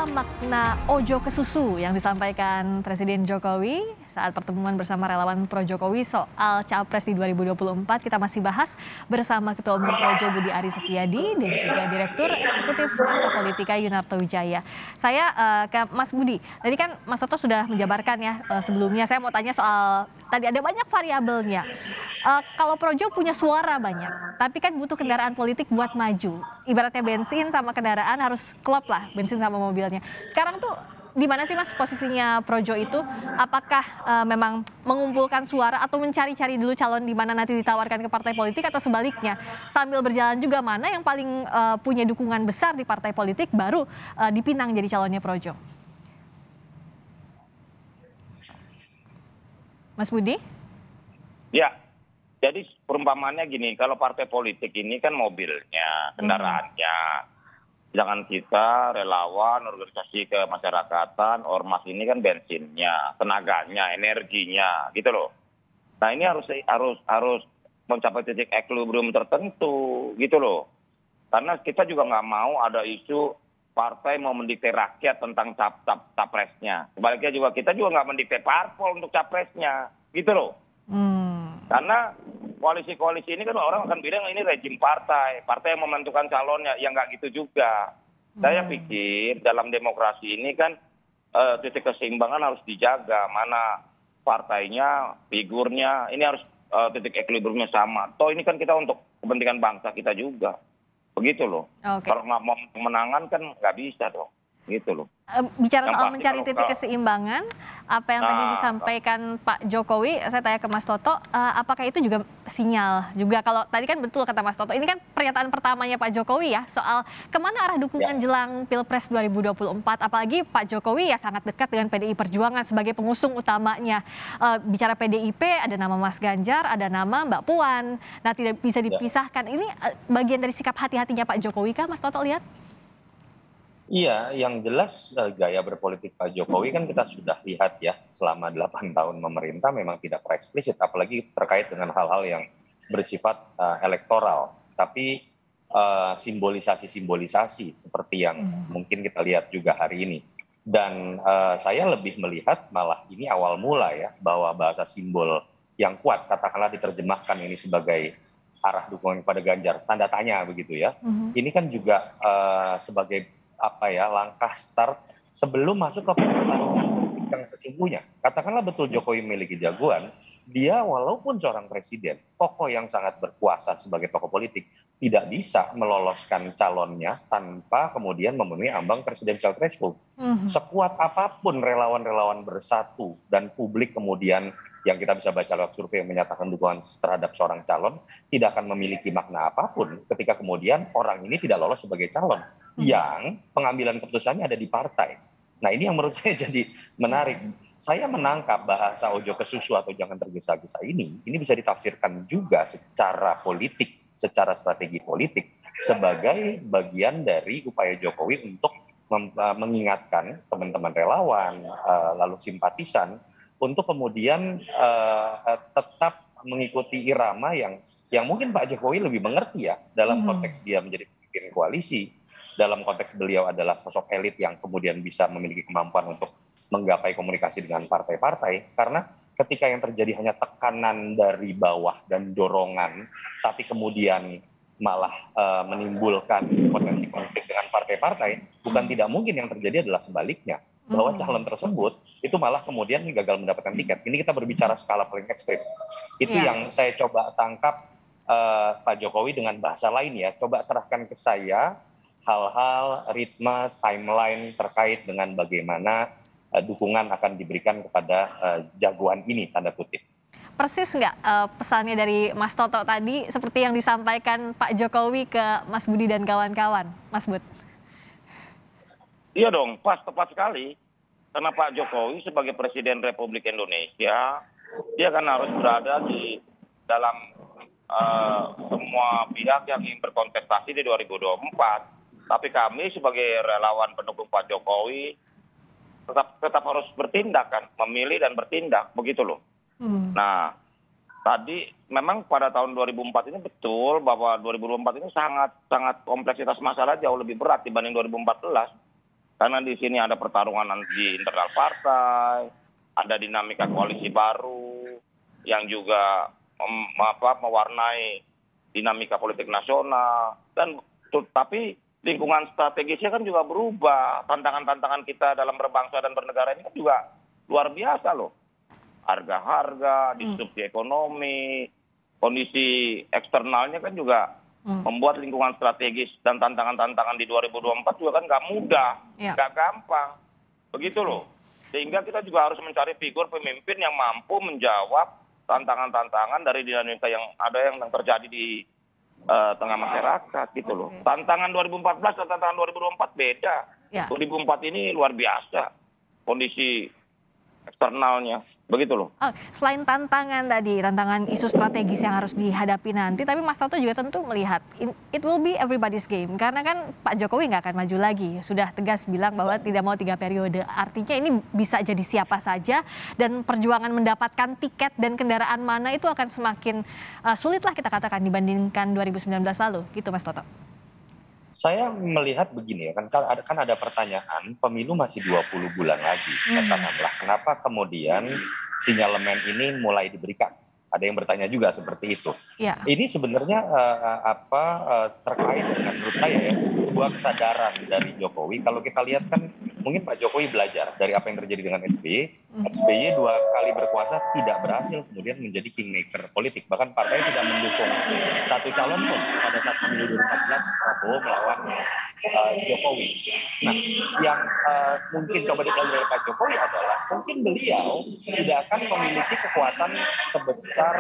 Apa makna ojo ke susu yang disampaikan Presiden Jokowi saat pertemuan bersama relawan Pro Jokowi soal Capres di 2024? Kita masih bahas bersama Ketua Umum Projo Budi Aris Setiadi dan juga Direktur Eksekutif Carta Politika Yunarto Wijaya. Saya ke Mas Budi. Tadi kan Mas Toto sudah menjabarkan ya sebelumnya. Saya mau tanya soal tadi ada banyak variabelnya. Kalau Projo punya suara banyak, tapi kan butuh kendaraan politik buat maju. Ibaratnya bensin sama kendaraan harus klop lah, bensin sama mobilnya. Sekarang tuh di mana sih Mas posisinya Projo itu? Apakah memang mengumpulkan suara atau mencari-cari dulu calon di mana nanti ditawarkan ke partai politik atau sebaliknya? Sambil berjalan juga mana yang paling punya dukungan besar di partai politik baru dipinang jadi calonnya Projo. Mas Budi? Ya, jadi perumpamannya gini, kalau partai politik ini kan mobilnya, kendaraannya. Jangan kita relawan, organisasi kemasyarakatan, ormas ini kan bensinnya, tenaganya, energinya, gitu loh. Nah ini harus mencapai titik equilibrium tertentu, gitu loh. Karena kita juga nggak mau ada isu partai mau mendikte rakyat tentang capresnya. Sebaliknya juga kita juga nggak mendikte parpol untuk capresnya, gitu loh. Karena koalisi-koalisi ini kan orang akan bilang ini rejim partai yang menentukan calonnya, ya nggak gitu juga. Saya pikir dalam demokrasi ini kan titik keseimbangan harus dijaga, mana partainya, figurnya, ini harus titik equilibriumnya sama. Toh ini kan kita untuk kepentingan bangsa kita juga, begitu loh. Okay. Kalau nggak mau kemenangan kan nggak bisa dong, gitu loh. Bicara soal mencari titik keseimbangan, apa yang tadi disampaikan Pak Jokowi, saya tanya ke Mas Toto, apakah itu juga sinyal juga? Kalau tadi kan betul kata Mas Toto, ini kan pernyataan pertamanya Pak Jokowi ya, soal kemana arah dukungan jelang Pilpres 2024, apalagi Pak Jokowi ya sangat dekat dengan PDI Perjuangan sebagai pengusung utamanya. Bicara PDIP, ada nama Mas Ganjar, ada nama Mbak Puan, nah tidak bisa dipisahkan. Ini bagian dari sikap hati-hatinya Pak Jokowi kah Mas Toto lihat? Iya, yang jelas gaya berpolitik Pak Jokowi kan kita sudah lihat ya selama 8 tahun memerintah memang tidak eksplisit, apalagi terkait dengan hal-hal yang bersifat elektoral. Tapi simbolisasi-simbolisasi seperti yang mungkin kita lihat juga hari ini. Dan saya lebih melihat malah ini awal mula ya, bahwa bahasa simbol yang kuat, katakanlah diterjemahkan ini sebagai arah dukungan kepada Ganjar, tanda tanya begitu ya. Ini kan juga sebagai langkah start sebelum masuk ke pertarungan politik yang sesungguhnya. Katakanlah betul Jokowi memiliki jagoan, dia walaupun seorang presiden, tokoh yang sangat berkuasa sebagai tokoh politik, tidak bisa meloloskan calonnya tanpa kemudian memenuhi ambang presidential threshold. Sekuat apapun relawan-relawan bersatu dan publik kemudian yang kita bisa baca lewat survei yang menyatakan dukungan terhadap seorang calon tidak akan memiliki makna apapun ketika kemudian orang ini tidak lolos sebagai calon yang pengambilan keputusannya ada di partai. Nah ini yang menurut saya jadi menarik. Saya menangkap bahasa ojo ke susu atau jangan tergesa-gesa ini bisa ditafsirkan juga secara politik, secara strategi politik sebagai bagian dari upaya Jokowi untuk mengingatkan teman-teman relawan, lalu simpatisan untuk kemudian tetap mengikuti irama yang mungkin Pak Jokowi lebih mengerti ya dalam konteks dia menjadi pemimpin koalisi, dalam konteks beliau adalah sosok elit yang kemudian bisa memiliki kemampuan untuk menggapai komunikasi dengan partai-partai. Karena ketika yang terjadi hanya tekanan dari bawah dan dorongan, tapi kemudian malah menimbulkan potensi konflik dengan partai-partai, bukan tidak mungkin yang terjadi adalah sebaliknya, bahwa calon tersebut itu malah kemudian gagal mendapatkan tiket. Ini kita berbicara skala paling ekstrim. Itu yang saya coba tangkap Pak Jokowi dengan bahasa lain ya. Coba serahkan ke saya hal-hal ritme, timeline terkait dengan bagaimana dukungan akan diberikan kepada jagoan ini, tanda kutip. Persis nggak pesannya dari Mas Toto tadi seperti yang disampaikan Pak Jokowi ke Mas Budi dan kawan-kawan, Mas Bud? Iya dong, tepat sekali. Karena Pak Jokowi sebagai Presiden Republik Indonesia, dia kan harus berada di dalam semua pihak yang ingin berkontestasi di 2024. Tapi kami sebagai relawan pendukung Pak Jokowi tetap harus bertindak kan, memilih dan bertindak, begitu loh. Nah, tadi memang pada tahun 2004 ini betul bahwa 2024 ini sangat kompleksitas masalah jauh lebih berat dibanding 2014. Karena di sini ada pertarungan di internal partai, ada dinamika koalisi baru yang juga mewarnai dinamika politik nasional. Dan tapi lingkungan strategisnya kan juga berubah. Tantangan-tantangan kita dalam berbangsa dan bernegara ini kan juga luar biasa loh. Harga-harga, disrupsi ekonomi, kondisi eksternalnya kan juga membuat lingkungan strategis dan tantangan-tantangan di 2024 juga kan nggak mudah, nggak gampang. Begitu loh. Sehingga kita juga harus mencari figur pemimpin yang mampu menjawab tantangan-tantangan dari dinamika yang ada yang terjadi di tengah masyarakat gitu loh. Tantangan 2014 dan tantangan 2024 beda. 2004 ini luar biasa kondisi eksternalnya, begitu loh. Selain tantangan tadi, tantangan isu strategis yang harus dihadapi nanti, tapi Mas Toto juga tentu melihat it will be everybody's game, karena kan Pak Jokowi nggak akan maju lagi, sudah tegas bilang bahwa tidak mau 3 periode, artinya ini bisa jadi siapa saja, dan perjuangan mendapatkan tiket dan kendaraan mana itu akan semakin sulit lah kita katakan dibandingkan 2019 lalu, gitu Mas Toto. Saya melihat begini ya, kan ada pertanyaan, pemilu masih 20 bulan lagi, katakanlah. Kenapa kemudian sinyalemen ini mulai diberikan? Ada yang bertanya juga seperti itu. Ini sebenarnya terkait dengan menurut saya ya, sebuah kesadaran dari Jokowi. Kalau kita lihat kan mungkin Pak Jokowi belajar dari apa yang terjadi dengan SBY. SBY 2 kali berkuasa tidak berhasil kemudian menjadi kingmaker politik. Bahkan partai tidak mendukung satu calon pun pada saat pemilu 2014 Prabowo melawan Jokowi. Nah, yang mungkin coba dipelajari dari Pak Jokowi adalah mungkin beliau tidak akan memiliki kekuatan sebesar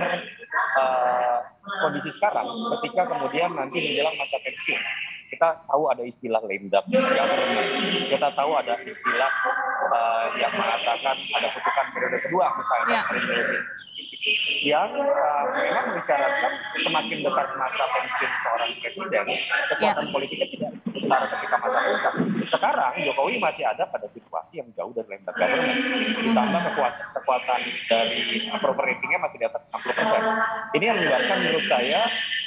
kondisi sekarang ketika kemudian nanti menjelang masa pensiun. Kita tahu ada istilah lame duck government. Kita tahu ada istilah yang mengatakan ada kutukan periode kedua misalnya, yang memang mensyaratkan semakin dekat masa pensiun seorang presiden, kekuatan politiknya tidak besar ketika masa puncak. Sekarang Jokowi masih ada pada situasi yang jauh dari lame duck government. Ditambah kekuatan dari approval ratingnya masih di atas 60%. Ini yang menyebabkan menurut saya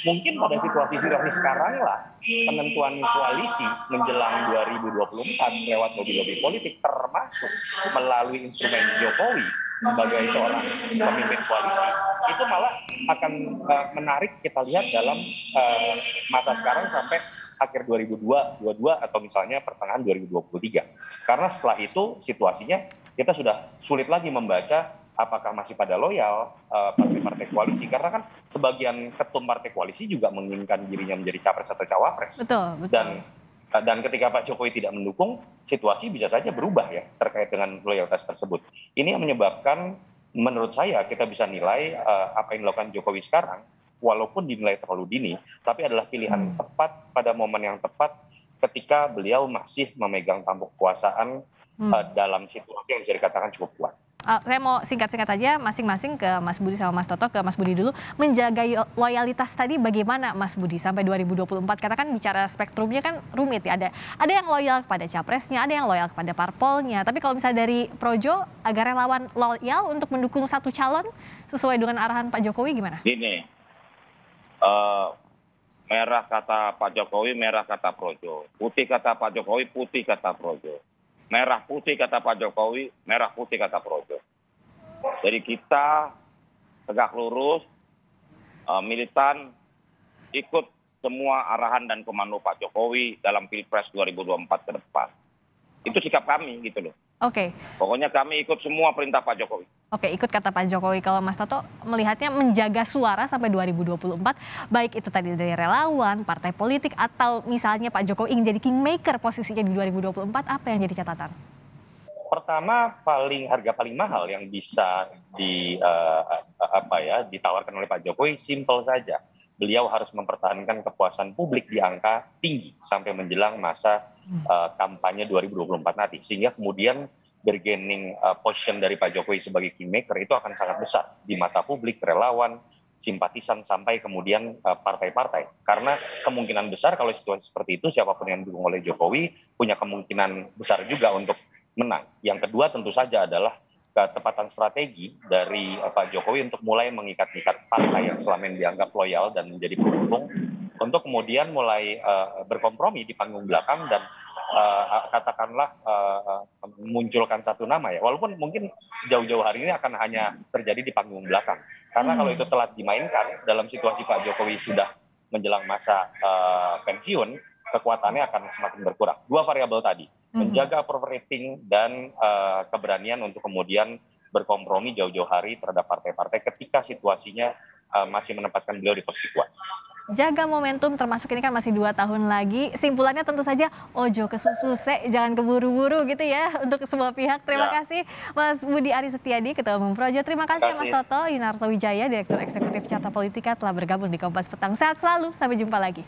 mungkin pada situasi sekarang lah penentuan koalisi menjelang 2024 lewat lobby-lobby politik termasuk melalui instrumen Jokowi sebagai seorang pemimpin koalisi itu malah akan menarik kita lihat dalam masa sekarang sampai akhir 2022 atau misalnya pertengahan 2023. Karena setelah itu situasinya kita sudah sulit lagi membaca apakah masih pada loyal partai-partai koalisi, karena kan sebagian ketum partai koalisi juga menginginkan dirinya menjadi capres atau cawapres. Betul. Dan ketika Pak Jokowi tidak mendukung, situasi bisa saja berubah ya terkait dengan loyalitas tersebut. Ini yang menyebabkan menurut saya kita bisa nilai apa yang dilakukan Jokowi sekarang, walaupun dinilai terlalu dini, tapi adalah pilihan tepat pada momen yang tepat ketika beliau masih memegang tampuk kekuasaan dalam situasi yang bisa dikatakan cukup kuat. Saya mau singkat-singkat aja masing-masing ke Mas Budi sama Mas Toto, ke Mas Budi dulu. Menjaga loyalitas tadi bagaimana Mas Budi sampai 2024? Karena kan bicara spektrumnya kan rumit ya. Ada yang loyal kepada capresnya, ada yang loyal kepada parpolnya. Tapi kalau misalnya dari Projo, agar relawan loyal untuk mendukung satu calon sesuai dengan arahan Pak Jokowi gimana? Gini, merah kata Pak Jokowi, merah kata Projo. Putih kata Pak Jokowi, putih kata Projo. Merah putih kata Pak Jokowi, merah putih kata Projo. Jadi kita tegak lurus, militan, ikut semua arahan dan komando Pak Jokowi dalam Pilpres 2024 ke depan. Itu sikap kami gitu loh. Oke. Pokoknya kami ikut semua perintah Pak Jokowi. Oke, ikut kata Pak Jokowi. Kalau Mas Toto melihatnya menjaga suara sampai 2024, baik itu tadi dari relawan, partai politik, atau misalnya Pak Jokowi ingin jadi kingmaker posisinya di 2024, apa yang jadi catatan? Pertama, harga paling mahal yang bisa ditawarkan oleh Pak Jokowi simple saja. Beliau harus mempertahankan kepuasan publik di angka tinggi sampai menjelang masa kampanye 2024 nanti, sehingga kemudian bargaining position dari Pak Jokowi sebagai kingmaker itu akan sangat besar di mata publik, relawan, simpatisan, sampai kemudian partai-partai. Karena kemungkinan besar kalau situasi seperti itu, siapapun yang didukung oleh Jokowi punya kemungkinan besar juga untuk menang. Yang kedua tentu saja adalah ketepatan strategi dari Pak Jokowi untuk mulai mengikat-ikat partai yang selama ini dianggap loyal dan menjadi pendukung, untuk kemudian mulai berkompromi di panggung belakang dan katakanlah memunculkan satu nama ya, walaupun mungkin jauh-jauh hari ini akan hanya terjadi di panggung belakang. Karena kalau itu telat dimainkan dalam situasi Pak Jokowi sudah menjelang masa pensiun, kekuatannya akan semakin berkurang. Dua variabel tadi, menjaga approval rating dan keberanian untuk kemudian berkompromi jauh-jauh hari terhadap partai-partai ketika situasinya masih menempatkan beliau di posisi kuat. Jaga momentum, termasuk ini kan masih 2 tahun lagi. Simpulannya tentu saja ojo kesusu jangan keburu-buru gitu ya untuk semua pihak. Terima kasih Mas Budi Aris Setiadi, Ketua Umum Projo. Terima kasih Mas Toto Yunarto Wijaya, Direktur Eksekutif Carta Politika telah bergabung di Kompas Petang. Sehat selalu, sampai jumpa lagi.